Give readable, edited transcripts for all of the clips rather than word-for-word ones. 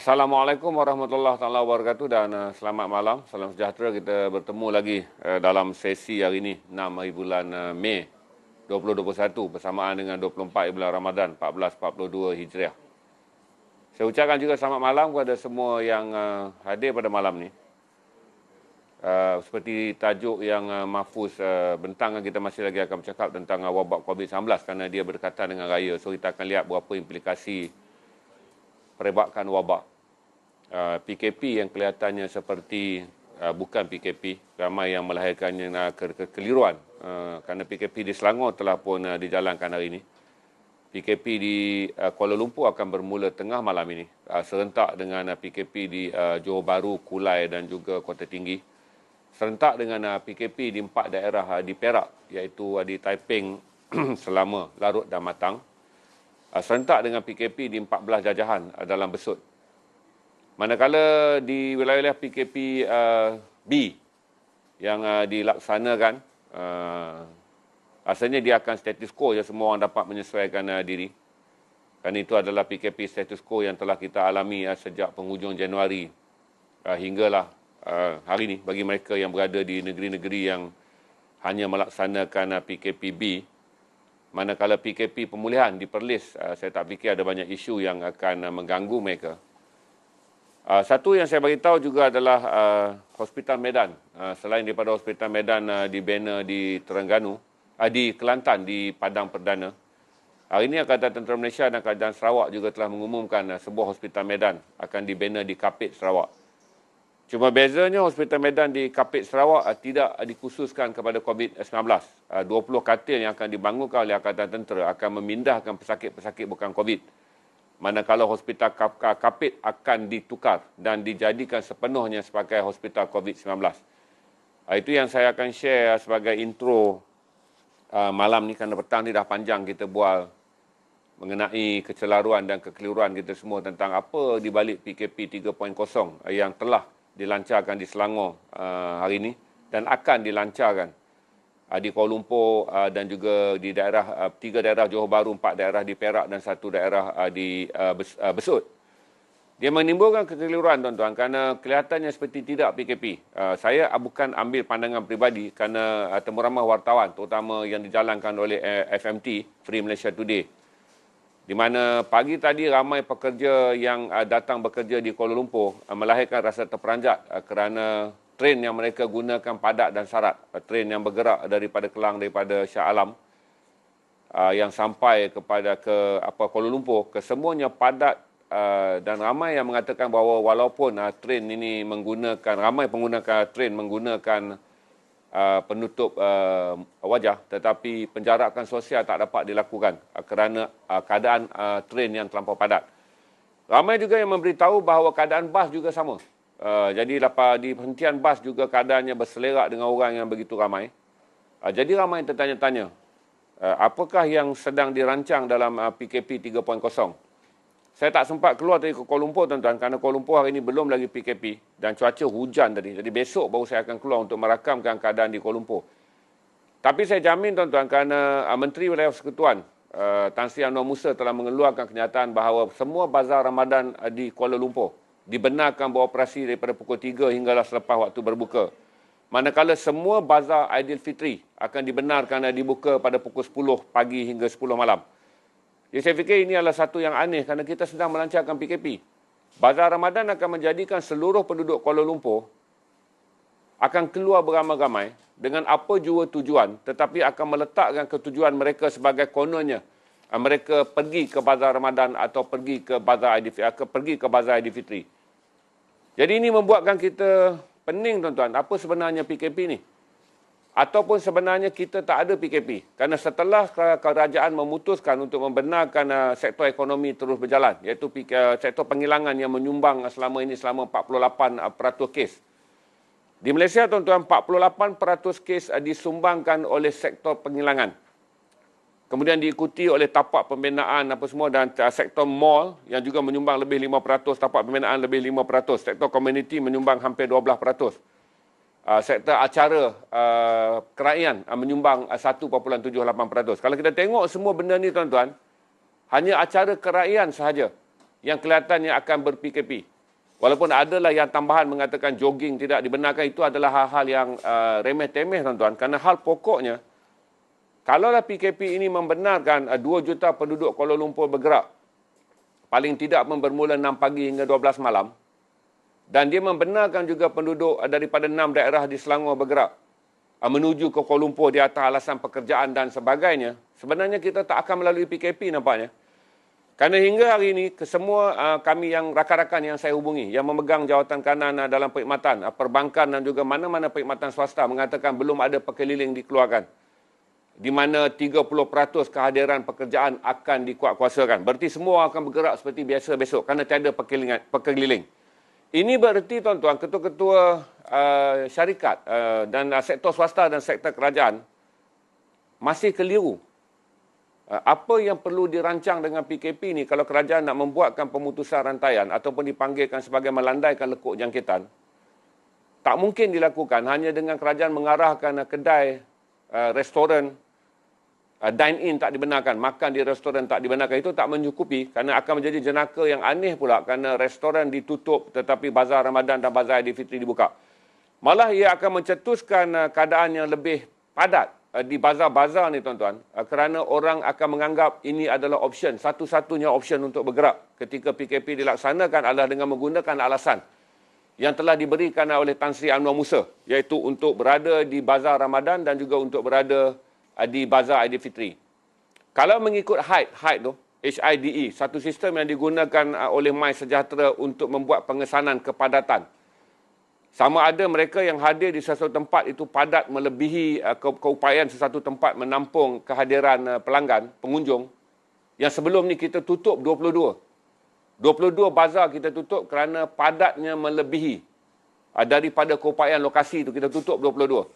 Assalamualaikum warahmatullahi taala wabarakatuh dan selamat malam, salam sejahtera. Kita bertemu lagi dalam sesi hari ini 6 hari bulan Mei 2021 bersamaan dengan 24 hari bulan Ramadan 1442 Hijriah. Saya ucapkan juga selamat malam kepada semua yang hadir pada malam ni. Seperti tajuk yang Mahfuz bentang, kita masih lagi akan bercakap tentang wabak COVID-19 kerana dia berdekatan dengan raya. So kita akan lihat berapa implikasi perebakan wabak. PKP yang kelihatannya seperti bukan PKP, ramai yang melahirkannya kekeliruan kerana PKP di Selangor telah pun dijalankan hari ini. PKP di Kuala Lumpur akan bermula tengah malam ini, serentak dengan PKP di Johor Bahru, Kulai dan juga Kota Tinggi. Serentak dengan PKP di 4 daerah di Perak, iaitu di Taiping, Selama, Larut dan Matang. Serentak dengan PKP di 14 jajahan dalam Besut. Manakala di wilayah PKP B yang dilaksanakan, asalnya dia akan status quo, ya, semua orang dapat menyesuaikan diri. Kerana itu adalah PKP status quo yang telah kita alami sejak penghujung Januari hinggalah hari ini bagi mereka yang berada di negeri-negeri yang hanya melaksanakan PKP B. Manakala PKP pemulihan di Perlis, saya tak fikir ada banyak isu yang akan mengganggu mereka. Satu yang saya beritahu juga adalah Hospital Medan. Selain daripada Hospital Medan dibina di Terengganu, di Kelantan, di Padang Perdana. Hari ini Angkatan Tentera Malaysia dan Kerajaan Sarawak juga telah mengumumkan sebuah Hospital Medan akan dibina di Kapit, Sarawak. Cuma bezanya Hospital Medan di Kapit, Sarawak tidak dikhususkan kepada COVID-19. 20 katil yang akan dibangunkan oleh Angkatan Tentera akan memindahkan pesakit-pesakit bukan COVID. Manakala Hospital Kapit akan ditukar dan dijadikan sepenuhnya sebagai Hospital COVID-19. Itu yang saya akan share sebagai intro malam ni, kerana petang ni dah panjang kita bual mengenai kecelaruan dan kekeliruan kita semua tentang apa di balik PKP 3.0 yang telah dilancarkan di Selangor hari ini dan akan dilancarkan di Kuala Lumpur dan juga di daerah 3 daerah Johor Bahru, 4 daerah di Perak dan 1 daerah di Besut. Dia menimbulkan kekeliruan, tuan-tuan, kerana kelihatannya seperti tidak PKP. Saya bukan ambil pandangan peribadi kerana temu ramah wartawan, terutama yang dijalankan oleh FMT, Free Malaysia Today, di mana pagi tadi ramai pekerja yang datang bekerja di Kuala Lumpur melahirkan rasa terperanjat kerana train yang mereka gunakan padat dan sarat. Train yang bergerak daripada Kelang, daripada Shah Alam yang sampai kepada Kuala Lumpur, kesemuanya padat dan ramai yang mengatakan bahawa walaupun train ini ramai pengguna train menggunakan penutup wajah, tetapi penjarakan sosial tak dapat dilakukan kerana keadaan train yang terlampau padat. Ramai juga yang memberitahu bahawa keadaan bas juga sama. Jadi di perhentian bas juga keadaannya berselerak dengan orang yang begitu ramai. Jadi ramai tertanya-tanya, apakah yang sedang dirancang dalam PKP 3.0? Saya tak sempat keluar dari Kuala Lumpur, tuan-tuan, kerana Kuala Lumpur hari ini belum lagi PKP dan cuaca hujan tadi. Jadi besok baru saya akan keluar untuk merakamkan keadaan di Kuala Lumpur. Tapi saya jamin, tuan-tuan, kerana Menteri Wilayah Persekutuan Tan Sri Anwar Musa telah mengeluarkan kenyataan bahawa semua bazar Ramadan di Kuala Lumpur dibenarkan beroperasi daripada pukul 3 hinggalah selepas waktu berbuka. Manakala semua bazar Aidilfitri akan dibenarkan dibuka pada pukul 10 pagi hingga 10 malam. Jadi saya fikir ini adalah satu yang aneh kerana kita sedang melancarkan PKP. Bazar Ramadan akan menjadikan seluruh penduduk Kuala Lumpur akan keluar beramai-ramai dengan apa jua tujuan, tetapi akan meletakkan ketujuan mereka sebagai kononnya mereka pergi ke bazar Ramadan atau pergi ke bazar Aidilfitri. Jadi ini membuatkan kita pening, tuan-tuan, apa sebenarnya PKP ni? Ataupun sebenarnya kita tak ada PKP. Kerana setelah kerajaan memutuskan untuk membenarkan sektor ekonomi terus berjalan, iaitu sektor penghilangan yang menyumbang selama 48% kes. Di Malaysia, tuan-tuan, 48% kes disumbangkan oleh sektor penghilangan. Kemudian diikuti oleh tapak pembinaan dan sektor mall yang juga menyumbang lebih 5%, tapak pembinaan lebih 5%, sektor komuniti menyumbang hampir 12%. Sektor acara kerajaan menyumbang 1.78%. Kalau kita tengok semua benda ni, tuan-tuan, hanya acara kerajaan sahaja yang kelihatannya akan ber-PKP. Walaupun adalah yang tambahan mengatakan jogging tidak dibenarkan, itu adalah hal-hal yang remeh-temeh tuan-tuan. Kerana hal pokoknya, kalaulah PKP ini membenarkan 2 juta penduduk Kuala Lumpur bergerak, paling tidak bermula 6 pagi hingga 12 malam, dan dia membenarkan juga penduduk daripada 6 daerah di Selangor bergerak menuju ke Kuala Lumpur di atas alasan pekerjaan dan sebagainya, sebenarnya kita tak akan melalui PKP nampaknya. Kerana hingga hari ini, kesemua kami yang rakan-rakan yang saya hubungi, yang memegang jawatan kanan dalam perkhidmatan, perbankan dan juga mana-mana perkhidmatan swasta mengatakan belum ada pekeliling dikeluarkan, di mana 30% kehadiran pekerjaan akan dikuatkuasakan. Berarti semua akan bergerak seperti biasa besok kerana tiada pekeliling. Ini berarti tuan-tuan, ketua-ketua syarikat dan sektor swasta dan sektor kerajaan masih keliru. Apa yang perlu dirancang dengan PKP ini kalau kerajaan nak membuatkan pemutusan rantaian ataupun dipanggilkan sebagai melandaikan lekuk jangkitan, tak mungkin dilakukan hanya dengan kerajaan mengarahkan kedai, restoran, dine-in tak dibenarkan, makan di restoran tak dibenarkan. Itu tak mencukupi kerana akan menjadi jenaka yang aneh pula kerana restoran ditutup tetapi bazar Ramadan dan bazar Aidilfitri dibuka. Malah ia akan mencetuskan keadaan yang lebih padat di bazar-bazar ni tuan-tuan, kerana orang akan menganggap ini adalah option, satu-satunya option untuk bergerak ketika PKP dilaksanakan adalah dengan menggunakan alasan yang telah diberikan oleh Tan Sri Anwar Musa, iaitu untuk berada di bazar Ramadan dan juga untuk berada di bazar Aidilfitri. Kalau mengikut HIDE tu, HIDE, satu sistem yang digunakan oleh MySejahtera untuk membuat pengesanan kepadatan. Sama ada mereka yang hadir di sesuatu tempat itu padat melebihi keupayaan sesuatu tempat menampung kehadiran pelanggan, pengunjung. Yang sebelum ni kita tutup 22. 22 bazar kita tutup kerana padatnya melebihi daripada keupayaan lokasi itu kita tutup 22.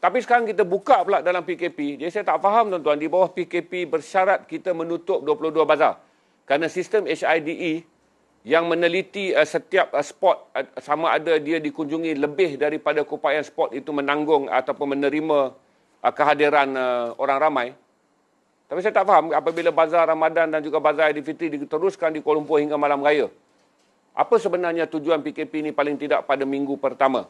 Tapi sekarang kita buka pula dalam PKP. Jadi saya tak faham tuan-tuan, di bawah PKP bersyarat kita menutup 22 bazar. Kerana sistem HIDE yang meneliti setiap spot sama ada dia dikunjungi lebih daripada keupayaan spot itu menanggung ataupun menerima kehadiran orang ramai. Tapi saya tak faham apabila bazar Ramadan dan juga bazar Aidilfitri diteruskan di Kuala Lumpur hingga malam raya. Apa sebenarnya tujuan PKP ini paling tidak pada minggu pertama?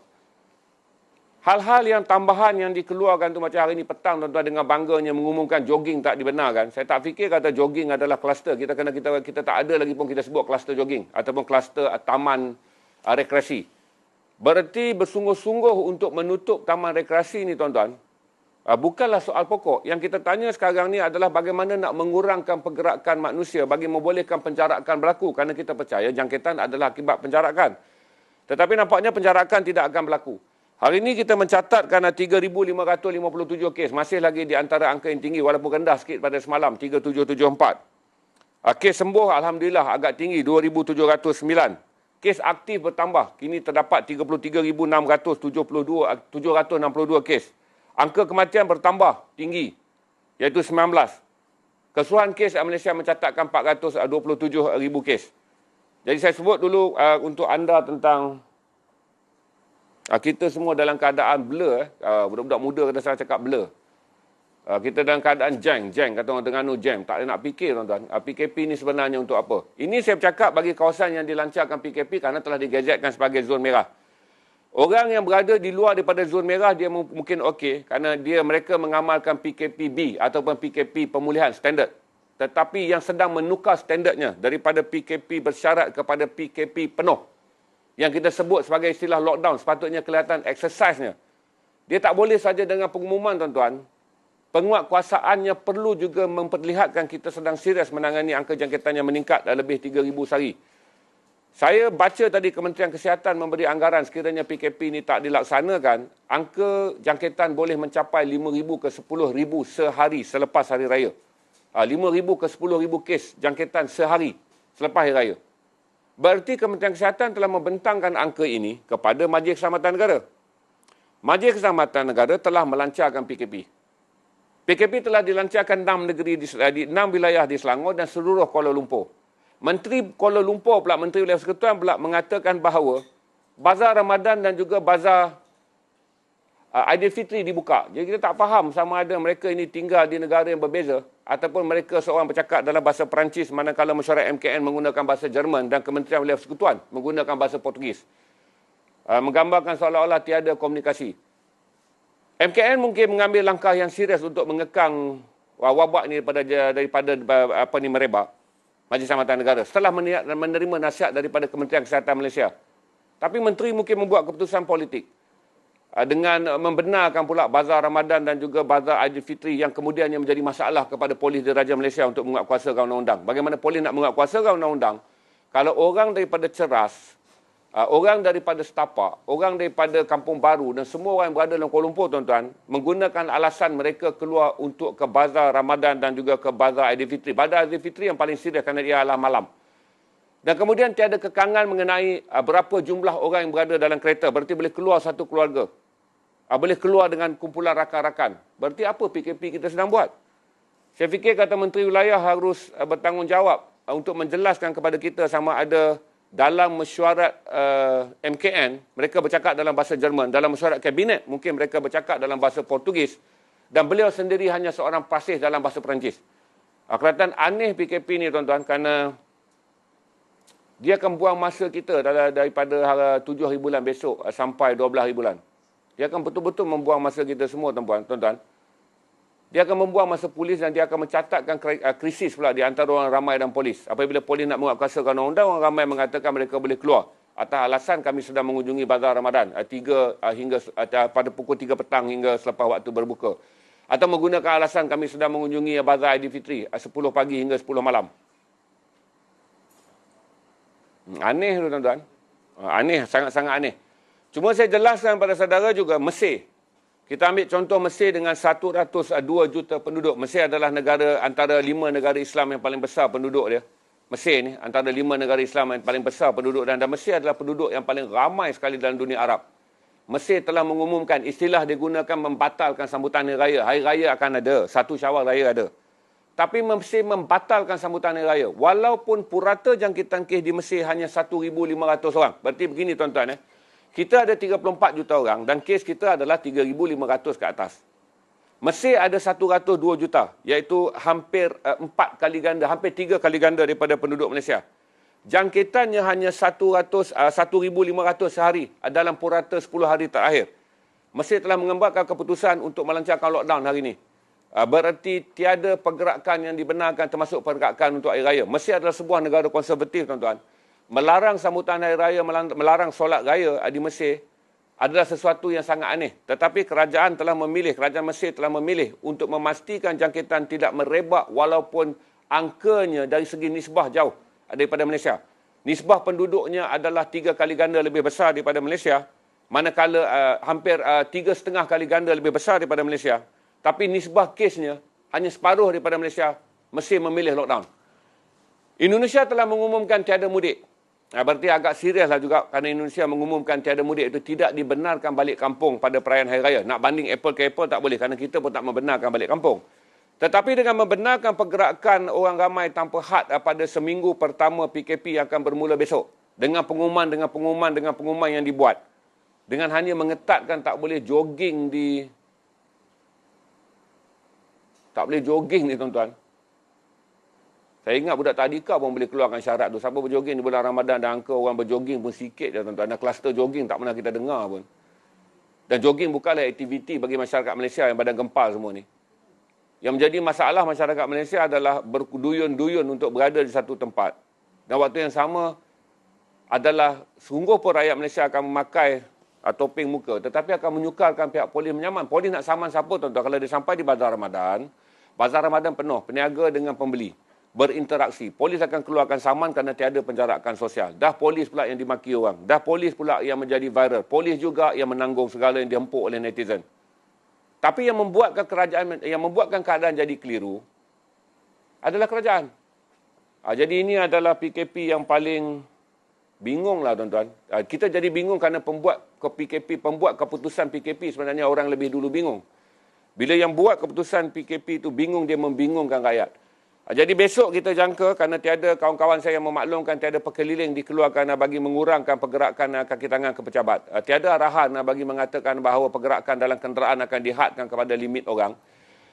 Hal-hal yang tambahan yang dikeluarkan tu macam hari ini petang tuan-tuan dengan bangganya mengumumkan jogging tak dibenarkan. Saya tak fikir kata jogging adalah kluster. Kita tak ada lagi pun kita sebut kluster jogging ataupun kluster taman rekreasi. Berarti bersungguh-sungguh untuk menutup taman rekreasi ni tuan-tuan, bukanlah soal pokok. Yang kita tanya sekarang ni adalah bagaimana nak mengurangkan pergerakan manusia bagi membolehkan penjarakan berlaku, kerana kita percaya jangkitan adalah akibat penjarakan. Tetapi nampaknya penjarakan tidak akan berlaku. Hari ini kita mencatatkan 3,557 kes. Masih lagi di antara angka yang tinggi walaupun rendah sikit pada semalam, 3,774. Kes sembuh Alhamdulillah agak tinggi, 2,709. Kes aktif bertambah. Kini terdapat 33,762 kes. Angka kematian bertambah tinggi, iaitu 19. Keseluruhan kes Malaysia mencatatkan 427,000 kes. Jadi saya sebut dulu untuk anda tentang kita semua dalam keadaan blur. Budak-budak muda kata saya cakap blur. Kita dalam keadaan jeng, kata orang Terengganu jeng. Tak ada nak fikir tuan-tuan. PKP ni sebenarnya untuk apa? Ini saya bercakap bagi kawasan yang dilancarkan PKP kerana telah digazetkan sebagai zon merah. Orang yang berada di luar daripada zon merah dia mungkin okey kerana mereka mengamalkan PKPB ataupun PKP pemulihan standard. Tetapi yang sedang menukar standardnya daripada PKP bersyarat kepada PKP penuh, yang kita sebut sebagai istilah lockdown, sepatutnya kelihatan exercise-nya. Dia tak boleh saja dengan pengumuman tuan-tuan. Penguatkuasaannya perlu juga memperlihatkan kita sedang serius menangani angka jangkitan yang meningkat lebih 3,000 sehari. Saya baca tadi Kementerian Kesihatan memberi anggaran sekiranya PKP ini tak dilaksanakan, angka jangkitan boleh mencapai 5,000 ke 10,000 sehari selepas hari raya. 5,000 ke 10,000 kes jangkitan sehari selepas hari raya. Berarti Kementerian Kesihatan telah membentangkan angka ini kepada Majlis Keselamatan Negara. Majlis Keselamatan Negara telah melancarkan PKP. PKP telah dilancarkan 6 negeri di 6 wilayah di Selangor dan seluruh Kuala Lumpur. Menteri Kuala Lumpur pula, Menteri Wilayah Persekutuan pula mengatakan bahawa bazar Ramadan dan juga bazar Aidilfitri dibuka. Jadi kita tak faham sama ada mereka ini tinggal di negara yang berbeza ataupun mereka seorang bercakap dalam bahasa Perancis manakala mesyuarat MKN menggunakan bahasa Jerman dan Kementerian Wilayah Persekutuan menggunakan bahasa Portugis. Menggambarkan seolah-olah tiada komunikasi. MKN mungkin mengambil langkah yang serius untuk mengekang wabak ini daripada merebak Majlis Perkhidmatan Negara setelah menerima nasihat daripada Kementerian Kesihatan Malaysia. Tapi menteri mungkin membuat keputusan politik dengan membenarkan pula bazar Ramadan dan juga bazar Aidilfitri yang kemudiannya menjadi masalah kepada Polis Diraja Malaysia untuk menguatkuasakan undang-undang. Bagaimana Polis nak menguatkuasakan undang-undang kalau orang daripada Ceras, orang daripada Setapak, orang daripada Kampung Baru dan semua orang yang berada dalam Kuala Lumpur, tuan-tuan, menggunakan alasan mereka keluar untuk ke bazar Ramadan dan juga ke bazar Aidilfitri. Bazar Aidilfitri yang paling serius kerana ia adalah malam. Dan kemudian tiada kekangan mengenai berapa jumlah orang yang berada dalam kereta. Berarti boleh keluar satu keluarga. Boleh keluar dengan kumpulan rakan-rakan. Berarti apa PKP kita sedang buat? Saya fikir kata Menteri Wilayah harus bertanggungjawab untuk menjelaskan kepada kita sama ada dalam mesyuarat MKN, mereka bercakap dalam bahasa Jerman. Dalam mesyuarat Kabinet, mungkin mereka bercakap dalam bahasa Portugis. Dan beliau sendiri hanya seorang fasih dalam bahasa Perancis. Kelihatan aneh PKP ni, tuan-tuan, kerana dia akan buang masa kita daripada 7 hari bulan besok sampai 12 hari bulan. Dia akan betul-betul membuang masa kita semua, tuan-tuan. Dia akan membuang masa polis dan dia akan mencatatkan krisis pula di antara orang ramai dan polis. Apabila polis nak menguatkuasakan undang-undang, orang ramai mengatakan mereka boleh keluar. Atas alasan kami sedang mengunjungi bazar Ramadan pada pukul 3 petang hingga selepas waktu berbuka. Atau menggunakan alasan kami sedang mengunjungi bazar Aidilfitri 10 pagi hingga 10 malam. Aneh tu, tuan-tuan. Aneh, sangat-sangat aneh. Cuma saya jelaskan pada saudara juga, Mesir. Kita ambil contoh Mesir dengan 102 juta penduduk. Mesir adalah antara 5 negara Islam yang paling besar penduduk dia. Mesir ni antara 5 negara Islam yang paling besar penduduk dan Mesir adalah penduduk yang paling ramai sekali dalam dunia Arab. Mesir telah mengumumkan istilah digunakan membatalkan sambutan hari raya. Hari raya akan ada, 1 Syawal raya ada. Tapi Mesir membatalkan sambutan hari raya. Walaupun purata jangkitan kes di Mesir hanya 1,500 orang. Berarti begini, tuan-tuan. Kita ada 34 juta orang dan kes kita adalah 3,500 ke atas. Mesir ada 102 juta, iaitu hampir 4 kali ganda, hampir 3 kali ganda daripada penduduk Malaysia. Jangkitannya hanya 1,500 sehari dalam purata 10 hari terakhir. Mesir telah mengeluarkan keputusan untuk melancarkan lockdown hari ini. Berarti tiada pergerakan yang dibenarkan termasuk pergerakan untuk hari raya. Mesir adalah sebuah negara konservatif, tuan-tuan. Melarang sambutan hari raya, melarang solat raya di Mesir adalah sesuatu yang sangat aneh. Tetapi kerajaan Mesir telah memilih untuk memastikan jangkitan tidak merebak walaupun angkanya dari segi nisbah jauh daripada Malaysia. Nisbah penduduknya adalah 3 kali ganda lebih besar daripada Malaysia, manakala hampir 3,5 kali ganda lebih besar daripada Malaysia. Tapi nisbah kesnya hanya separuh daripada Malaysia. Mesir memilih lockdown. Indonesia telah mengumumkan tiada mudik. Berarti agak seriuslah juga kerana Indonesia mengumumkan tiada mudik itu tidak dibenarkan balik kampung pada perayaan Hari Raya. Nak banding apple ke apple tak boleh kerana kita pun tak membenarkan balik kampung. Tetapi dengan membenarkan pergerakan orang ramai tanpa had pada seminggu pertama PKP yang akan bermula besok. Dengan pengumuman yang dibuat. Dengan hanya mengetatkan tak boleh jogging ni, tuan-tuan. Saya ingat budak tadika pun boleh keluarkan syarat tu. Siapa berjoging di bulan Ramadan dan angka orang berjoging pun sikit je, tuan-tuan. Dan kluster joging tak pernah kita dengar pun. Dan joging bukanlah aktiviti bagi masyarakat Malaysia yang badan gempal semua ni. Yang menjadi masalah masyarakat Malaysia adalah berduyun-duyun untuk berada di satu tempat. Dan waktu yang sama adalah sungguh pun rakyat Malaysia akan memakai topeng muka. Tetapi akan menyukarkan pihak polis menyaman. Polis nak saman siapa, tuan-tuan? Kalau dia sampai di bazar Ramadan penuh. Peniaga dengan pembeli. Berinteraksi. Polis akan keluarkan saman kerana tiada penjarakan sosial. Dah polis pula yang dimaki orang. Dah polis pula yang menjadi viral. Polis juga yang menanggung segala yang dihempuk oleh netizen. Tapi yang membuatkan keadaan jadi keliru adalah kerajaan. Jadi ini adalah PKP yang paling bingung lah, tuan-tuan. Kita jadi bingung kerana pembuat keputusan PKP sebenarnya orang lebih dulu bingung. Bila yang buat keputusan PKP itu bingung, dia membingungkan rakyat. Jadi besok kita jangka kerana tiada kawan-kawan saya yang memaklumkan tiada perkeliling dikeluarkan bagi mengurangkan pergerakan kaki tangan ke pejabat. Tiada arahan bagi mengatakan bahawa pergerakan dalam kenderaan akan dihadkan kepada limit orang.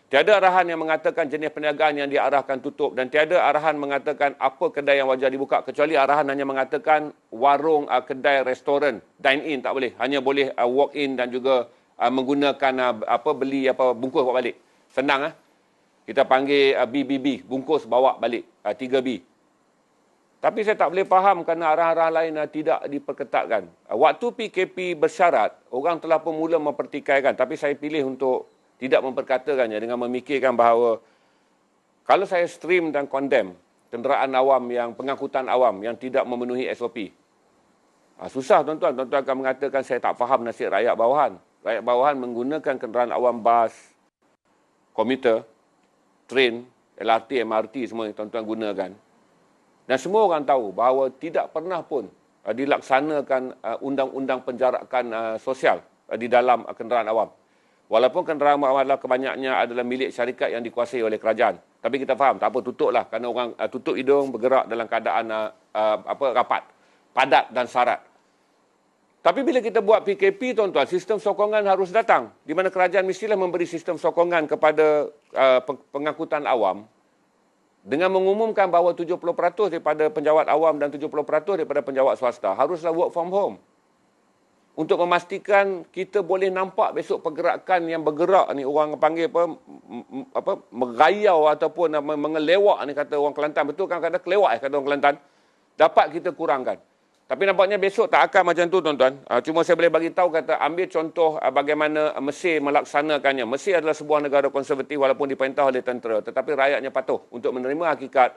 Tiada arahan yang mengatakan jenis perniagaan yang diarahkan tutup dan tiada arahan mengatakan apa kedai yang wajar dibuka, kecuali arahan hanya mengatakan warung, kedai, restoran, dine-in tak boleh. Hanya boleh walk-in dan juga menggunakan beli bungkus bawa balik. Senang kita panggil BBB, bungkus bawa balik, 3B. Tapi saya tak boleh faham kerana arahan-arahan lain tidak diperketatkan. Waktu PKP bersyarat, orang telah pun mula mempertikaikan, tapi saya pilih untuk tidak memperkatakannya dengan memikirkan bahawa kalau saya stream dan condemn kenderaan awam yang pengangkutan awam yang tidak memenuhi SOP, susah tuan-tuan. Tuan-tuan akan mengatakan saya tak faham nasib rakyat bawahan. Rakyat bawahan menggunakan kenderaan awam bas, komuter, train, LRT, MRT semua yang tuan-tuan gunakan. Dan semua orang tahu bahawa tidak pernah pun dilaksanakan undang-undang penjarakan sosial di dalam kenderaan awam. Walaupun kenderaan awam adalah kebanyakannya adalah milik syarikat yang dikuasai oleh kerajaan. Tapi kita faham, tak apa, tutuplah. Kerana orang tutup hidung, bergerak dalam keadaan rapat, padat dan syarat. Tapi bila kita buat PKP, tuan-tuan, sistem sokongan harus datang. Di mana kerajaan mestilah memberi sistem sokongan kepada pengangkutan awam dengan mengumumkan bahawa 70% daripada penjawat awam dan 70% daripada penjawat swasta haruslah work from home. Untuk memastikan kita boleh nampak besok pergerakan yang bergerak ni, orang panggil merayau ataupun mengelewak ni, kata orang Kelantan. Betul kan kata kelewak kata orang Kelantan? Dapat kita kurangkan. Tapi nampaknya besok tak akan macam tu, tuan-tuan. Cuma saya boleh bagi tahu, kata ambil contoh bagaimana Mesir melaksanakannya. Mesir adalah sebuah negara konservatif walaupun diperintah oleh tentera, tetapi rakyatnya patuh untuk menerima hakikat.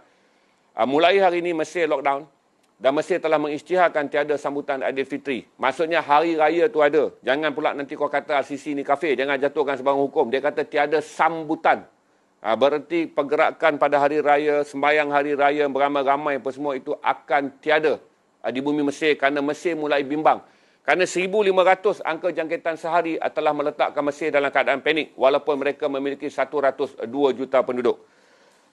Mulai hari ini Mesir lockdown. Dan Mesir telah mengisytiharkan tiada sambutan Aidilfitri. Maksudnya hari raya tu ada. Jangan pula nanti kau kata Al-Sisi ni kafir. Jangan jatuhkan sebarang hukum. Dia kata tiada sambutan. Berarti pergerakan pada hari raya, sembahyang hari raya, beramai-ramai apa semua itu akan tiada di bumi Mesir. Kerana Mesir mulai bimbang. Kerana 1,500 angka jangkitan sehari telah meletakkan Mesir dalam keadaan panik. Walaupun mereka memiliki 102 juta penduduk.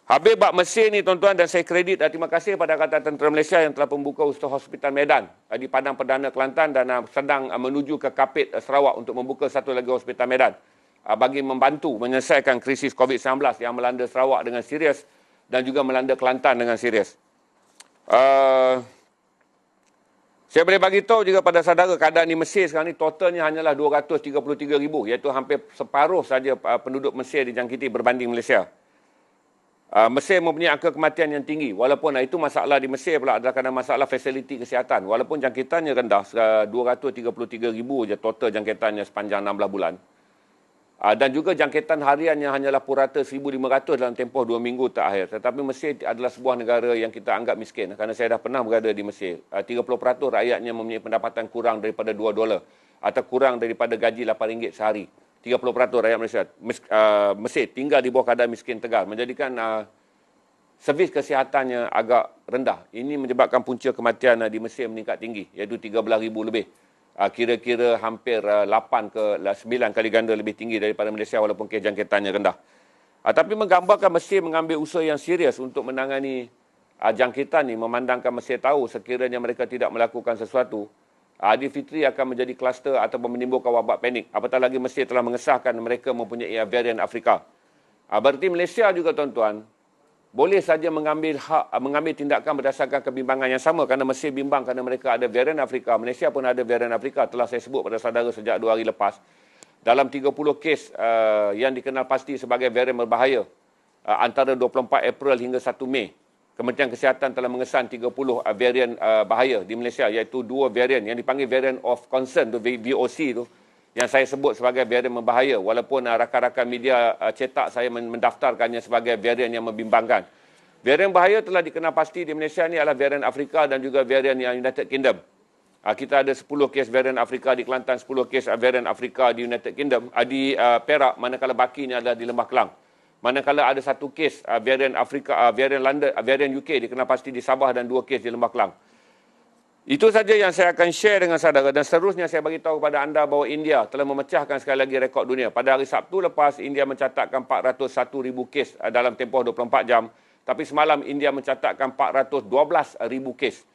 Habis bab Mesir ni, tuan-tuan, dan saya kredit dan terima kasih kepada Angkatan Tentera Malaysia yang telah membuka usaha Hospital Medan di Padang Perdana Kelantan dan sedang menuju ke Kapit Sarawak untuk membuka satu lagi Hospital Medan bagi membantu menyelesaikan krisis COVID-19 yang melanda Sarawak dengan serius dan juga melanda Kelantan dengan serius. Saya boleh bagi tahu juga pada saudara, keadaan di Mesir sekarang ni totalnya hanyalah 233,000, iaitu hampir separuh saja penduduk Mesir dijangkiti berbanding Malaysia. Mesir mempunyai angka kematian yang tinggi. Walaupun itu masalah di Mesir pula adalah kerana masalah fasiliti kesihatan. Walaupun jangkitannya rendah, 233,000 je total jangkitannya sepanjang 16 bulan. Dan juga jangkitan hariannya hanyalah purata 1,500 dalam tempoh 2 minggu terakhir. Tetapi Mesir adalah sebuah negara yang kita anggap miskin. Kerana saya dah pernah berada di Mesir. 30% rakyatnya mempunyai pendapatan kurang daripada $2 atau kurang daripada gaji RM8 sehari. 30% rakyat Malaysia, Mesir tinggal di bawah keadaan miskin tegar, menjadikan servis kesihatannya agak rendah. Ini menyebabkan punca kematian di Mesir meningkat tinggi, iaitu 13,000 lebih. Kira-kira hampir 8 ke 9 kali ganda lebih tinggi daripada Malaysia walaupun kes jangkitannya rendah. Tapi menggambarkan Mesir mengambil usaha yang serius untuk menangani jangkitan ini, memandangkan Mesir tahu sekiranya mereka tidak melakukan sesuatu, Aidilfitri akan menjadi kluster atau menimbulkan wabak panik. Apatah lagi Mesir telah mengesahkan mereka mempunyai varian Afrika. Berarti Malaysia juga, tuan-tuan, boleh saja mengambil tindakan berdasarkan kebimbangan yang sama. Kerana Mesir bimbang kerana mereka ada varian Afrika. Malaysia pun ada varian Afrika. Telah saya sebut pada saudara sejak 2 hari lepas. Dalam 30 kes yang dikenal pasti sebagai varian berbahaya, antara 24 April hingga 1 Mei, Kementerian Kesihatan telah mengesan 30 varian bahaya di Malaysia, iaitu 2 varian yang dipanggil varian of concern, tu VOC tu, yang saya sebut sebagai varian berbahaya, walaupun rakan-rakan media cetak saya mendaftarkannya sebagai varian yang membimbangkan. Varian bahaya telah dikenal pasti di Malaysia ni adalah varian Afrika dan juga varian yang United Kingdom. Kita ada 10 kes varian Afrika di Kelantan, 10 kes varian Afrika di United Kingdom, di Perak, manakala bakinya adalah di Lembah Kelang. Manakala ada 1 kes varian Afrika, varian London, varian UK dikenal pasti di Sabah dan 2 kes di Lembah Kelang. Itu saja yang saya akan share dengan saudara, dan seterusnya saya bagi tahu kepada anda bahawa India telah memecahkan sekali lagi rekod dunia. Pada hari Sabtu lepas, India mencatatkan 401,000 kes dalam tempoh 24 jam. Tapi semalam India mencatatkan 412,000 kes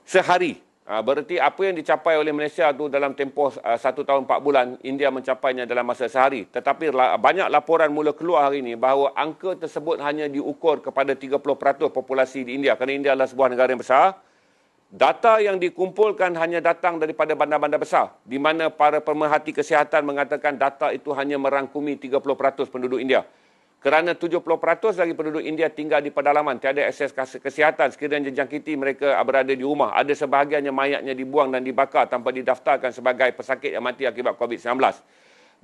sehari. Berarti apa yang dicapai oleh Malaysia tu dalam tempoh 1 tahun 4 bulan, India mencapainya dalam masa sehari. Tetapi banyak laporan mula keluar hari ini bahawa angka tersebut hanya diukur kepada 30% populasi di India. Kerana India adalah sebuah negara yang besar. Data yang dikumpulkan hanya datang daripada bandar-bandar besar, di mana para pemerhati kesihatan mengatakan data itu hanya merangkumi 30% penduduk India. Kerana 70% dari penduduk India tinggal di pedalaman, tiada akses kesihatan, sekiranya dijangkiti mereka berada di rumah. Ada sebahagiannya mayatnya dibuang dan dibakar tanpa didaftarkan sebagai pesakit yang mati akibat COVID-19.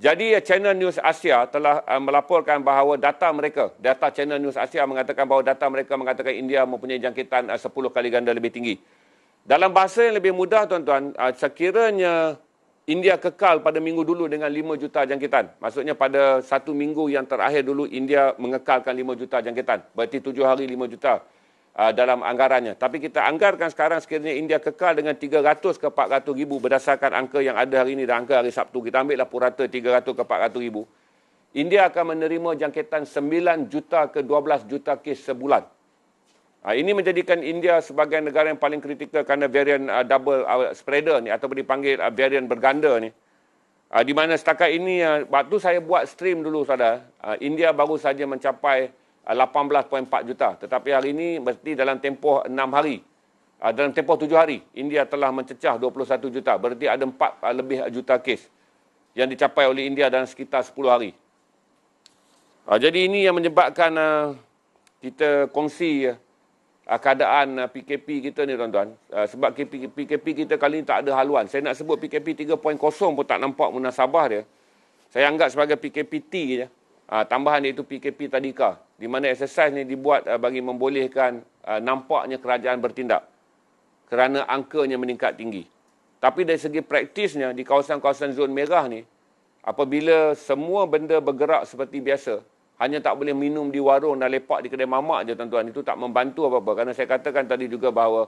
Jadi Channel News Asia telah melaporkan bahawa data Channel News Asia mengatakan bahawa data mereka mengatakan India mempunyai jangkitan 10 kali ganda lebih tinggi. Dalam bahasa yang lebih mudah, tuan-tuan, sekiranya India kekal pada minggu dulu dengan 5 juta jangkitan. Maksudnya pada 1 minggu yang terakhir dulu, India mengekalkan 5 juta jangkitan. Berarti 7 hari 5 juta dalam anggarannya. Tapi kita anggarkan sekarang sekiranya India kekal dengan 300 ke 400 ribu berdasarkan angka yang ada hari ini dan angka hari Sabtu. Kita ambillah purata 300 ke 400 ribu. India akan menerima jangkitan 9 juta ke 12 juta kes sebulan. Ini menjadikan India sebagai negara yang paling kritikal kerana varian double spreader ni ataupun dipanggil varian berganda ni. Di mana setakat ini, waktu saya buat stream dulu saudara, India baru saja mencapai 18.4 juta. Tetapi hari ini berarti dalam tempoh 6 hari, dalam tempoh 7 hari, India telah mencecah 21 juta. Berarti ada 4 lebih juta kes yang dicapai oleh India dalam sekitar 10 hari. Jadi ini yang menyebabkan kita kongsi keadaan PKP kita ni, tuan-tuan. Sebab PKP kita kali ni tak ada haluan. Saya nak sebut PKP 3.0 pun tak nampak munasabah dia. Saya anggap sebagai PKP T je. Tambahan iaitu PKP Tadika. Di mana exercise ni dibuat bagi membolehkan nampaknya kerajaan bertindak. Kerana angkanya meningkat tinggi. Tapi dari segi praktisnya, di kawasan-kawasan zon merah ni, apabila semua benda bergerak seperti biasa, hanya tak boleh minum di warung dan lepak di kedai mamak je, tuan-tuan. Itu tak membantu apa-apa. Kerana saya katakan tadi juga bahawa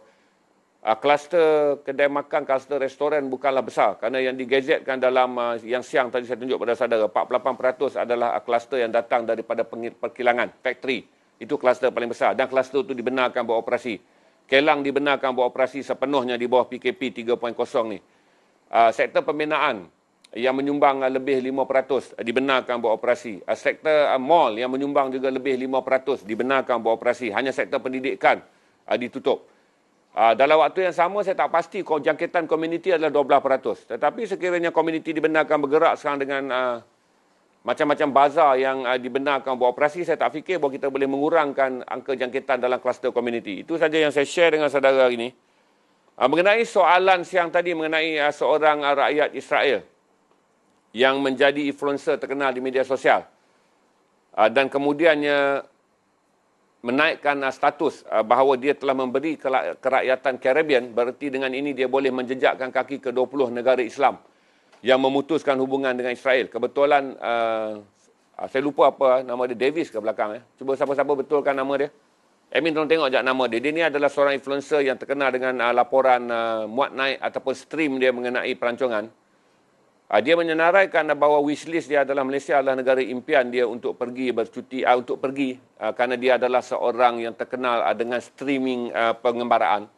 kluster kedai makan, kluster restoran bukanlah besar. Kerana yang digazetkan dalam yang siang tadi saya tunjuk pada saudara, 48% adalah kluster yang datang daripada perkilangan, factory. Itu kluster paling besar. Dan kluster itu dibenarkan beroperasi. Kelang dibenarkan beroperasi sepenuhnya di bawah PKP 3.0 ni. Sektor pembinaan yang menyumbang lebih 5% dibenarkan beroperasi. Sektor mall yang menyumbang juga lebih 5% dibenarkan beroperasi. Hanya sektor pendidikan ditutup. Dalam waktu yang sama, saya tak pasti jangkitan komuniti adalah 12%. Tetapi sekiranya komuniti dibenarkan bergerak sekarang dengan macam-macam bazar yang dibenarkan beroperasi, saya tak fikir bahawa kita boleh mengurangkan angka jangkitan dalam kluster komuniti. Itu saja yang saya share dengan saudara hari ini. Mengenai soalan siang tadi mengenai seorang rakyat Israel yang menjadi influencer terkenal di media sosial dan kemudiannya menaikkan status bahawa dia telah memberi kerakyatan Caribbean, berarti dengan ini dia boleh menjejakkan kaki ke 20 negara Islam yang memutuskan hubungan dengan Israel. Kebetulan saya lupa apa nama dia, Davis ke belakang. Cuba siapa-siapa betulkan nama dia. Amin, tolong tengok sekejap nama dia. Dia ni adalah seorang influencer yang terkenal dengan laporan muat naik ataupun stream dia mengenai pelancongan. Dia menyenaraikan bahawa wishlist dia adalah Malaysia adalah negara impian dia untuk pergi bercuti, kerana dia adalah seorang yang terkenal dengan streaming pengembaraan.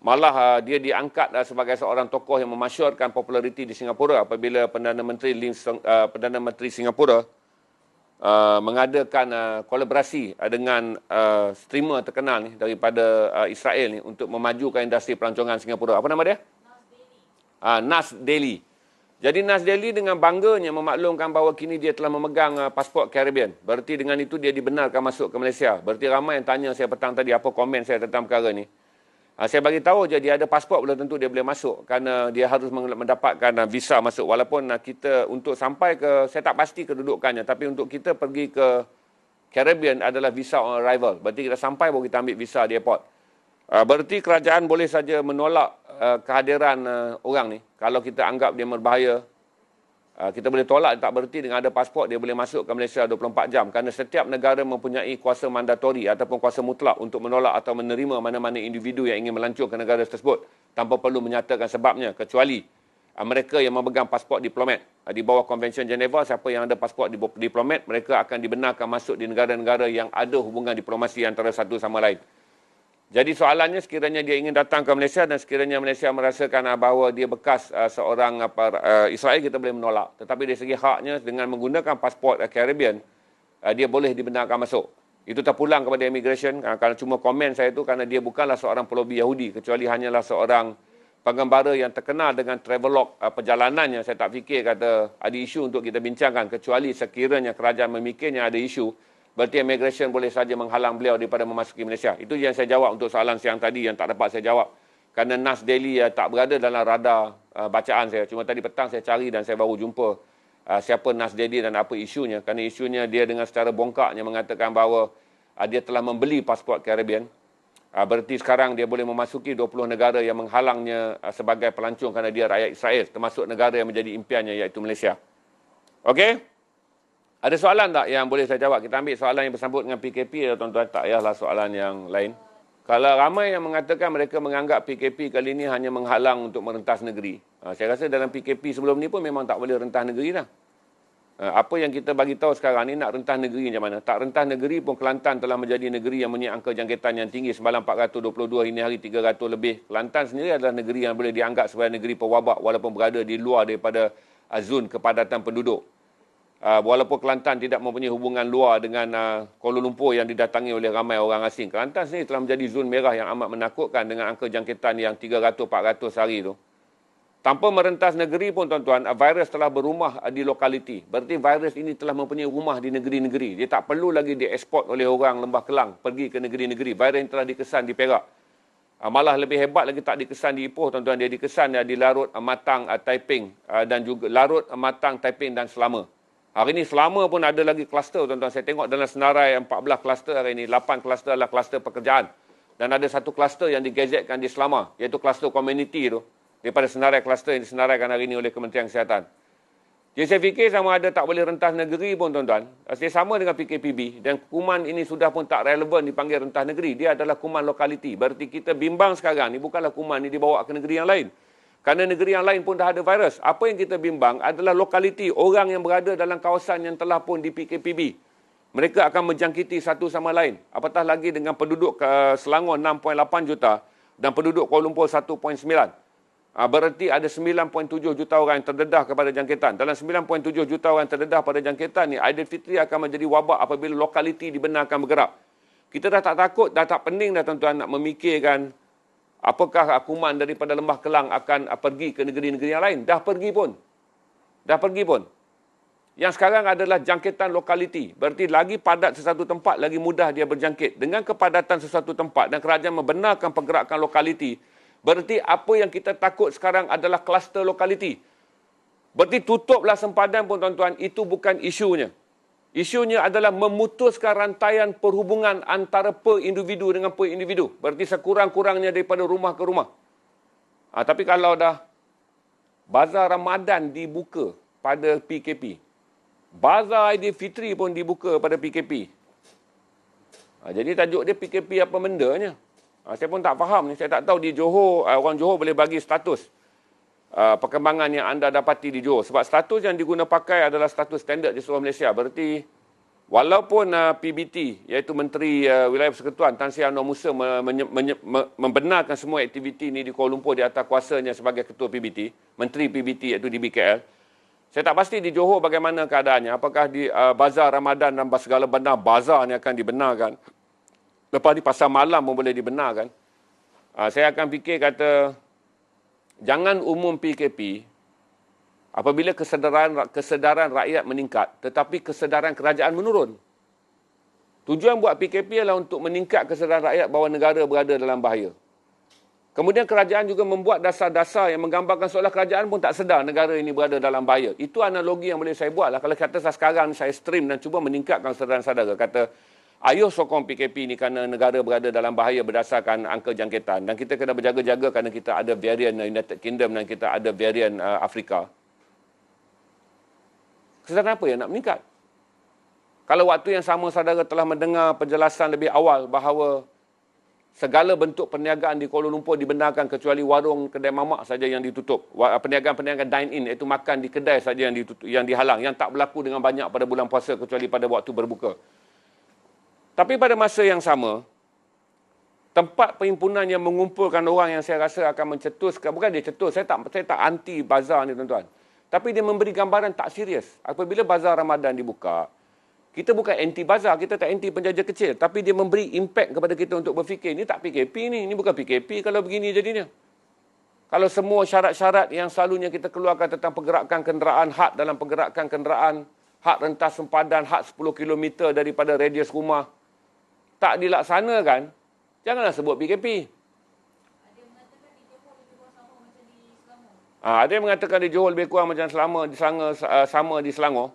Malah dia diangkat sebagai seorang tokoh yang memasyurkan populariti di Singapura apabila Perdana Menteri Singapura mengadakan kolaborasi dengan streamer terkenal ni daripada Israel ni untuk memajukan industri pelancongan Singapura. Apa nama dia? Nas Daily. Jadi Nas Daily dengan bangganya memaklumkan bahawa kini dia telah memegang pasport Caribbean. Berarti dengan itu dia dibenarkan masuk ke Malaysia. Berarti ramai yang tanya saya petang tadi apa komen saya tentang perkara ni. Saya bagi tahu je dia ada pasport belum tentu dia boleh masuk kerana dia harus mendapatkan visa masuk. Walaupun kita untuk sampai ke, saya tak pasti kedudukannya, tapi untuk kita pergi ke Caribbean adalah visa on arrival. Berarti kita sampai baru kita ambil visa di airport. Berarti kerajaan boleh saja menolak kehadiran orang ni. Kalau kita anggap dia berbahaya, kita boleh tolak. Tak berarti dengan ada pasport dia boleh masuk ke Malaysia 24 jam. Kerana setiap negara mempunyai kuasa mandatori ataupun kuasa mutlak untuk menolak atau menerima mana-mana individu yang ingin melancur ke negara tersebut tanpa perlu menyatakan sebabnya. Kecuali mereka yang memegang pasport diplomat. Di bawah Konvensyen Geneva, siapa yang ada pasport diplomat, mereka akan dibenarkan masuk di negara-negara yang ada hubungan diplomasi antara satu sama lain. Jadi soalannya sekiranya dia ingin datang ke Malaysia dan sekiranya Malaysia merasakan bahawa dia bekas seorang Israel, kita boleh menolak. Tetapi dari segi haknya dengan menggunakan pasport Caribbean, dia boleh dibenarkan masuk. Itu terpulang kepada immigration. Kalau cuma komen saya itu kerana dia bukanlah seorang pelobi Yahudi, kecuali hanyalah seorang pengembara yang terkenal dengan travelog perjalanannya. Saya tak fikir kata ada isu untuk kita bincangkan, kecuali sekiranya kerajaan memikirnya ada isu. Berarti immigration boleh saja menghalang beliau daripada memasuki Malaysia. Itu yang saya jawab untuk soalan siang tadi yang tak dapat saya jawab. Kerana Nas Daily tak berada dalam radar bacaan saya. Cuma tadi petang saya cari dan saya baru jumpa siapa Nas Daily dan apa isunya. Kerana isunya dia dengan secara bongkaknya mengatakan bahawa dia telah membeli pasport Caribbean. Berarti sekarang dia boleh memasuki 20 negara yang menghalangnya sebagai pelancong kerana dia rakyat Israel. Termasuk negara yang menjadi impiannya iaitu Malaysia. Okey? Ada soalan tak yang boleh saya jawab? Kita ambil soalan yang bersambut dengan PKP, tuan-tuan. Tak payahlah soalan yang lain. Kalau ramai yang mengatakan mereka menganggap PKP kali ini hanya menghalang untuk merentas negeri. Saya rasa dalam PKP sebelum ni pun memang tak boleh rentas negeri dah. Apa yang kita bagi tahu sekarang ni nak rentas negeri macam mana? Tak rentas negeri pun Kelantan telah menjadi negeri yang mempunyai angka jangkitan yang tinggi. Semalam 422, ini hari 300 lebih. Kelantan sendiri adalah negeri yang boleh dianggap sebagai negeri pewabak walaupun berada di luar daripada zon kepadatan penduduk. Walaupun Kelantan tidak mempunyai hubungan luar dengan Kuala Lumpur yang didatangi oleh ramai orang asing. Kelantan sendiri telah menjadi zon merah yang amat menakutkan dengan angka jangkitan yang 300-400 hari itu. Tanpa merentas negeri pun tuan-tuan, virus telah berumah di lokaliti. Berarti virus ini telah mempunyai rumah di negeri-negeri. Dia tak perlu lagi dieksport oleh orang Lembah Kelang pergi ke negeri-negeri. Virus ini telah dikesan di Perak. Malah lebih hebat lagi tak dikesan di Ipoh tuan-tuan. Dia dikesan di Larut, Matang, Taiping dan juga Larut, Matang, Taiping dan Selama. Hari ini Selama pun ada lagi kluster tuan-tuan. Saya tengok dalam senarai 14 kluster hari ini. 8 kluster adalah kluster pekerjaan. Dan ada satu kluster yang digazetkan di Selama. Iaitu kluster komuniti itu. Daripada senarai kluster yang disenaraikan hari ini oleh Kementerian Kesihatan. Jadi saya fikir sama ada tak boleh rentas negeri pun tuan-tuan. Saya sama dengan PKPB. Dan kuman ini sudah pun tak relevan dipanggil rentas negeri. Dia adalah kuman lokaliti. Berarti kita bimbang sekarang. Ini bukanlah kuman ini dibawa ke negeri yang lain. Kerana negeri yang lain pun dah ada virus. Apa yang kita bimbang adalah lokaliti. Orang yang berada dalam kawasan yang telah pun di PKPB. Mereka akan menjangkiti satu sama lain. Apatah lagi dengan penduduk Selangor 6.8 juta. Dan penduduk Kuala Lumpur 1.9. Berarti ada 9.7 juta orang yang terdedah kepada jangkitan. Dalam 9.7 juta orang yang terdedah pada jangkitan ni, Aidilfitri akan menjadi wabak apabila lokaliti dibenarkan bergerak. Kita dah tak takut, dah tak pening dah tuan-tuan nak memikirkan apakah kuman daripada Lembah Kelang akan pergi ke negeri-negeri yang lain. Dah pergi pun. Yang sekarang adalah jangkitan lokaliti. Berarti lagi padat sesuatu tempat, lagi mudah dia berjangkit. Dengan kepadatan sesuatu tempat dan kerajaan membenarkan pergerakan lokaliti, berarti apa yang kita takut sekarang adalah kluster lokaliti. Berarti tutuplah sempadan pun tuan-tuan, itu bukan isunya. Isunya adalah memutuskan rantaian perhubungan antara per individu dengan per individu. Berarti sekurang-kurangnya daripada rumah ke rumah. Tapi kalau dah Bazar Ramadan dibuka pada PKP, Bazar Aidilfitri pun dibuka pada PKP. Jadi tajuk dia PKP apa bendanya? Saya pun tak faham. Saya tak tahu di Johor, orang Johor boleh bagi status perkembangan yang anda dapati di Johor. Sebab status yang diguna pakai adalah status standard di seluruh Malaysia. Berarti walaupun PBT, iaitu Menteri Wilayah Persekutuan Tan Sri Anwar Musa membenarkan semua aktiviti ini di Kuala Lumpur di atas kuasanya sebagai Ketua PBT, Menteri PBT iaitu di BKL. Saya tak pasti di Johor bagaimana keadaannya. Apakah di Bazar Ramadan dan segala benda bazar ni akan dibenarkan. Lepas di pasar malam pun boleh dibenarkan. Saya akan fikir kata, jangan umum PKP apabila kesedaran rakyat meningkat, tetapi kesedaran kerajaan menurun. Tujuan buat PKP adalah untuk meningkat kesedaran rakyat bahawa negara berada dalam bahaya. Kemudian kerajaan juga membuat dasar-dasar yang menggambarkan seolah kerajaan pun tak sedar negara ini berada dalam bahaya. Itu analogi yang boleh saya buat lah. Kalau kata saya sekarang saya stream dan cuba meningkatkan kesedaran saudara. Kata, ayo sokong PKP ni kerana negara berada dalam bahaya berdasarkan angka jangkitan. Dan kita kena berjaga-jaga kerana kita ada varian United Kingdom dan kita ada varian Afrika. Kesedaran apa yang nak meningkat? Kalau waktu yang sama saudara telah mendengar penjelasan lebih awal bahawa segala bentuk perniagaan di Kuala Lumpur dibenarkan kecuali warung kedai mamak saja yang ditutup. Perniagaan-perniagaan dine-in iaitu makan di kedai saja yang ditutup, yang dihalang. Yang tak berlaku dengan banyak pada bulan puasa kecuali pada waktu berbuka. Tapi pada masa yang sama, tempat perhimpunan yang mengumpulkan orang yang saya rasa akan mencetuskan, bukan dia cetus, saya tak anti bazar ni tuan-tuan. Tapi dia memberi gambaran tak serius. Apabila bazar Ramadan dibuka, kita bukan anti bazar, kita tak anti penjajah kecil. Tapi dia memberi impact kepada kita untuk berfikir, ini tak PKP ni, ini bukan PKP kalau begini jadinya. Kalau semua syarat-syarat yang selalunya kita keluarkan tentang pergerakan kenderaan, hak dalam pergerakan kenderaan, hak rentas sempadan, hak 10 km daripada radius rumah, tak dilaksanakan, janganlah sebut PKP. Ada yang mengatakan di Johor lebih kurang macam sama di Selangor.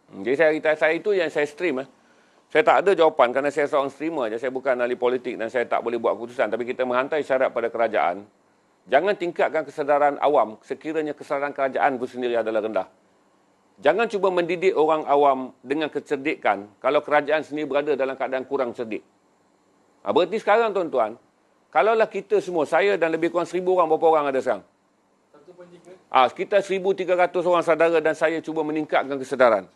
Jadi saya itu yang saya stream. Saya tak ada jawapan kerana saya seorang streamer je. Saya bukan ahli politik dan saya tak boleh buat keputusan. Tapi kita menghantar isyarat pada kerajaan. Jangan tingkatkan kesedaran awam sekiranya kesedaran kerajaan pun sendiri adalah rendah. Jangan cuba mendidik orang awam dengan kecerdikan kalau kerajaan sendiri berada dalam keadaan kurang cerdik. Berarti sekarang tuan-tuan, kalaulah kita semua, saya dan lebih kurang 1,000 orang, berapa orang ada sekarang? Sekitar 1,300 orang saudara dan saya cuba meningkatkan kesedaran.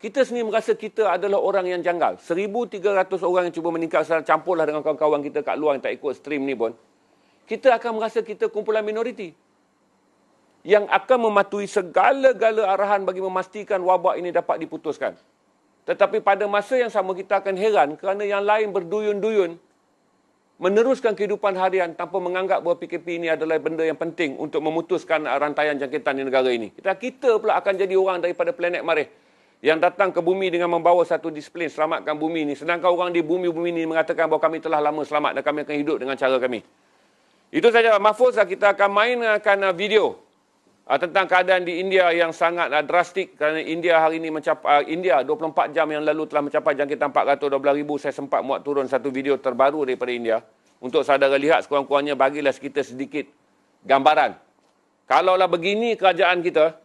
Kita sendiri merasa kita adalah orang yang janggal. 1,300 orang yang cuba meningkat secara campurlah dengan kawan-kawan kita kat luar yang tak ikut stream ni pun. Kita akan merasa kita kumpulan minoriti. Yang akan mematuhi segala-gala arahan bagi memastikan wabak ini dapat diputuskan. Tetapi pada masa yang sama kita akan heran kerana yang lain berduyun-duyun meneruskan kehidupan harian tanpa menganggap bahawa PKP ini adalah benda yang penting untuk memutuskan rantaian jangkitan di negara ini. Kita pula akan jadi orang daripada planet Marikh yang datang ke bumi dengan membawa satu disiplin selamatkan bumi ini. Sedangkan orang di bumi-bumi ini mengatakan bahawa kami telah lama selamat dan kami akan hidup dengan cara kami. Itu saja. Mahfuz, kita akan mainkan video tentang keadaan di India yang sangat drastik kerana India hari ini mencapai, India 24 jam yang lalu telah mencapai jangkitan 412,000. Saya sempat muat turun satu video terbaru daripada India. Untuk saudara lihat sekurang-kurangnya, bagilah kita sedikit gambaran. Kalaulah begini kerajaan kita,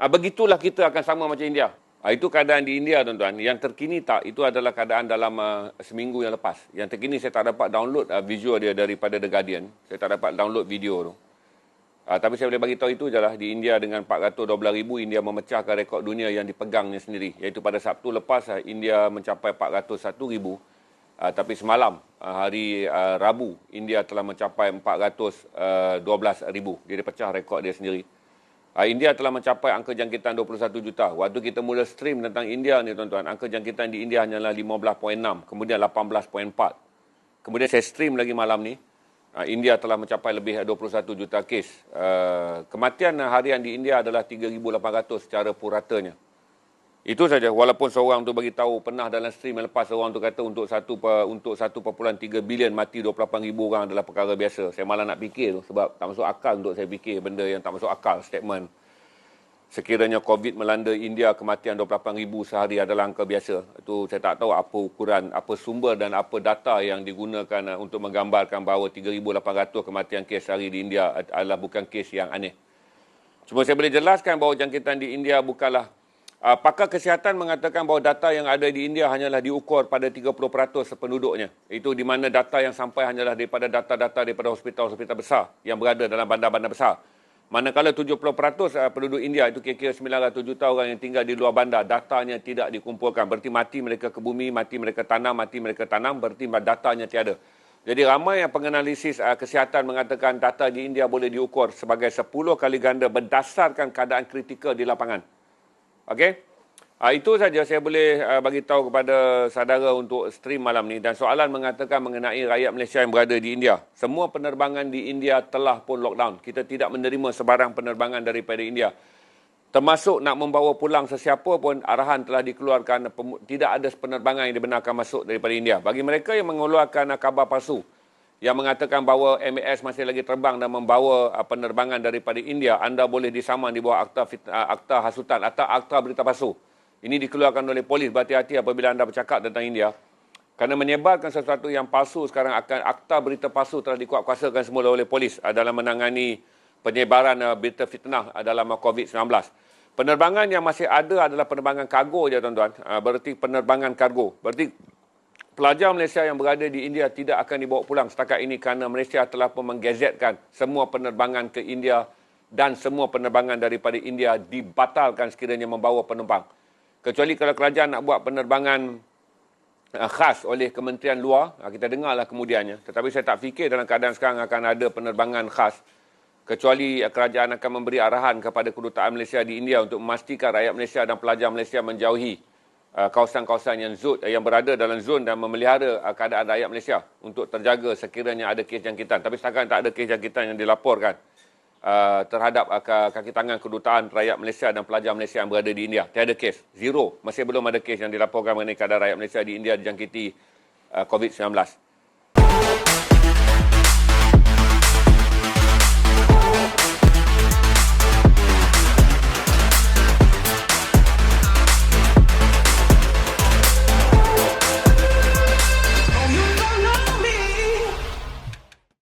begitulah kita akan sama macam India. Itu keadaan di India, tuan-tuan. Yang terkini itu adalah keadaan dalam seminggu yang lepas. Yang terkini saya tak dapat download visual dia daripada The Guardian. Saya tak dapat download video tu. Tapi saya boleh bagi tahu itu je lah. Di India dengan 412,000, India memecahkan rekod dunia yang dipegangnya sendiri. Iaitu pada Sabtu lepas, India mencapai 401,000. Tapi semalam, hari Rabu, India telah mencapai 412,000. Dia pecah rekod dia sendiri. India telah mencapai angka jangkitan 21 juta. Waktu kita mula stream tentang India ni tuan-tuan, angka jangkitan di India hanyalah 15.6, kemudian 18.4. Kemudian saya stream lagi malam ni, India telah mencapai lebih 21 juta kes. Kematian harian di India adalah 3,800 secara puratanya. Itu saja. Walaupun seorang tu bagi tahu pernah dalam stream yang lepas, seorang tu kata untuk 1.3 bilion mati 28,000 orang adalah perkara biasa. Saya malah nak fikir tu sebab tak masuk akal untuk saya fikir benda yang tak masuk akal, statement. Sekiranya COVID melanda India, kematian 28,000 sehari adalah angka biasa. Itu saya tak tahu apa ukuran, apa sumber dan apa data yang digunakan untuk menggambarkan bahawa 3,800 kematian kes sehari di India adalah bukan kes yang aneh. Cuma saya boleh jelaskan bahawa jangkitan di India bukanlah pakar kesihatan mengatakan bahawa data yang ada di India hanyalah diukur pada 30% penduduknya. Itu di mana data yang sampai hanyalah daripada data-data daripada hospital-hospital besar yang berada dalam bandar-bandar besar. Manakala 70% penduduk India, itu kira-kira 900 juta orang yang tinggal di luar bandar, datanya tidak dikumpulkan. Berarti mati mereka ke bumi, mati mereka tanam, berarti datanya tiada. Jadi ramai yang penganalisis kesihatan mengatakan data di India boleh diukur sebagai 10 kali ganda berdasarkan keadaan kritikal di lapangan. Okey, itu saja saya boleh bagi tahu kepada saudara untuk stream malam ni. Dan soalan mengatakan mengenai rakyat Malaysia yang berada di India. Semua penerbangan di India telah pun lockdown. Kita tidak menerima sebarang penerbangan daripada India. Termasuk nak membawa pulang sesiapa pun, arahan telah dikeluarkan. Tidak ada penerbangan yang dibenarkan masuk daripada India. Bagi mereka yang mengeluarkan kabar palsu yang mengatakan bahawa MAS masih lagi terbang dan membawa penerbangan daripada India, anda boleh disaman di bawah akta hasutan atau akta berita palsu. Ini dikeluarkan oleh polis. Berhati-hati apabila anda bercakap tentang India. Kerana menyebarkan sesuatu yang palsu sekarang akan akta berita palsu telah dikuatkuasakan semula oleh polis dalam menangani penyebaran berita fitnah dalam COVID-19. Penerbangan yang masih ada adalah penerbangan kargo je tuan-tuan. Berarti penerbangan kargo. Berarti pelajar Malaysia yang berada di India tidak akan dibawa pulang setakat ini kerana Malaysia telah pun menggazetkan semua penerbangan ke India dan semua penerbangan daripada India dibatalkan sekiranya membawa penumpang. Kecuali kalau kerajaan nak buat penerbangan khas oleh Kementerian Luar, kita dengarlah kemudiannya. Tetapi saya tak fikir dalam keadaan sekarang akan ada penerbangan khas, kecuali kerajaan akan memberi arahan kepada kedutaan Malaysia di India untuk memastikan rakyat Malaysia dan pelajar Malaysia menjauhi kawasan-kawasan yang berada dalam zon dan memelihara keadaan rakyat Malaysia untuk terjaga sekiranya ada kes jangkitan. Tapi setakat tak ada kes jangkitan yang dilaporkan terhadap kaki tangan kedutaan rakyat Malaysia dan pelajar Malaysia yang berada di India. Tiada kes. Zero. Masih belum ada kes yang dilaporkan mengenai keadaan rakyat Malaysia di India dijangkiti COVID-19.